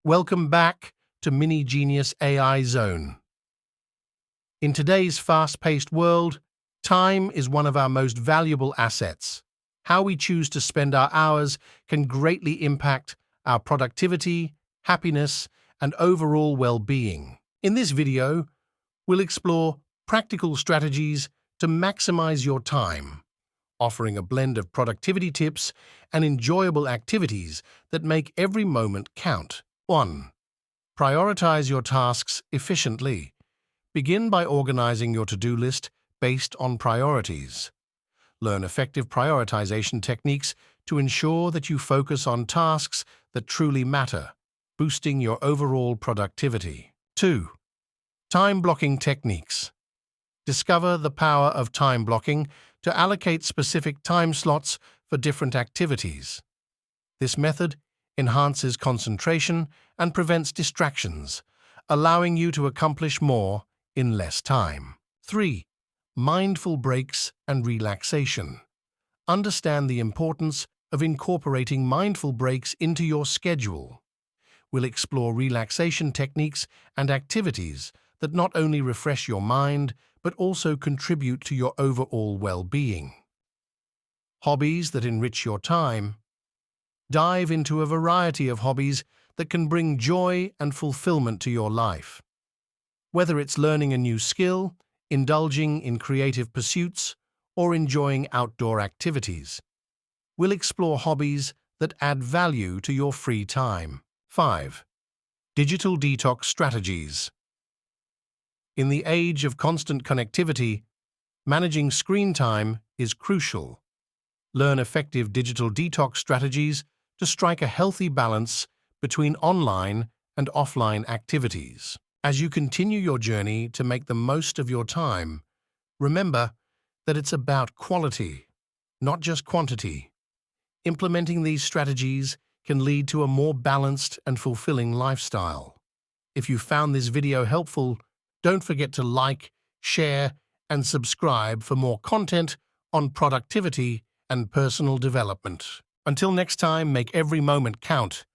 Welcome back to MiniGenius AI Zone. In today's fast-paced world, time is one of our most valuable assets. How we choose to spend our hours can greatly impact our productivity, happiness, and overall well-being. In this video, we'll explore practical strategies to maximize your time, offering a blend of productivity tips and enjoyable activities that make every moment count. 1. Prioritize your tasks efficiently. Begin by organizing your to-do list based on priorities. Learn effective prioritization techniques to ensure that you focus on tasks that truly matter, boosting your overall productivity. 2. Time blocking techniques. Discover the power of time blocking to allocate specific time slots for different activities. This method enhances concentration and prevents distractions, allowing you to accomplish more in less time. 3. Mindful breaks and relaxation. Understand the importance of incorporating mindful breaks into your schedule. We'll explore relaxation techniques and activities that not only refresh your mind, but also contribute to your overall well-being. Hobbies that enrich your time. Dive into a variety of hobbies that can bring joy and fulfillment to your life. Whether it's learning a new skill, indulging in creative pursuits, or enjoying outdoor activities, we'll explore hobbies that add value to your free time. 5. Digital detox strategies. In the age of constant connectivity, managing screen time is crucial. Learn effective digital detox strategies to strike a healthy balance between online and offline activities. As you continue your journey to make the most of your time, remember that it's about quality, not just quantity. Implementing these strategies can lead to a more balanced and fulfilling lifestyle. If you found this video helpful, don't forget to like, share, and subscribe for more content on productivity and personal development. Until next time, make every moment count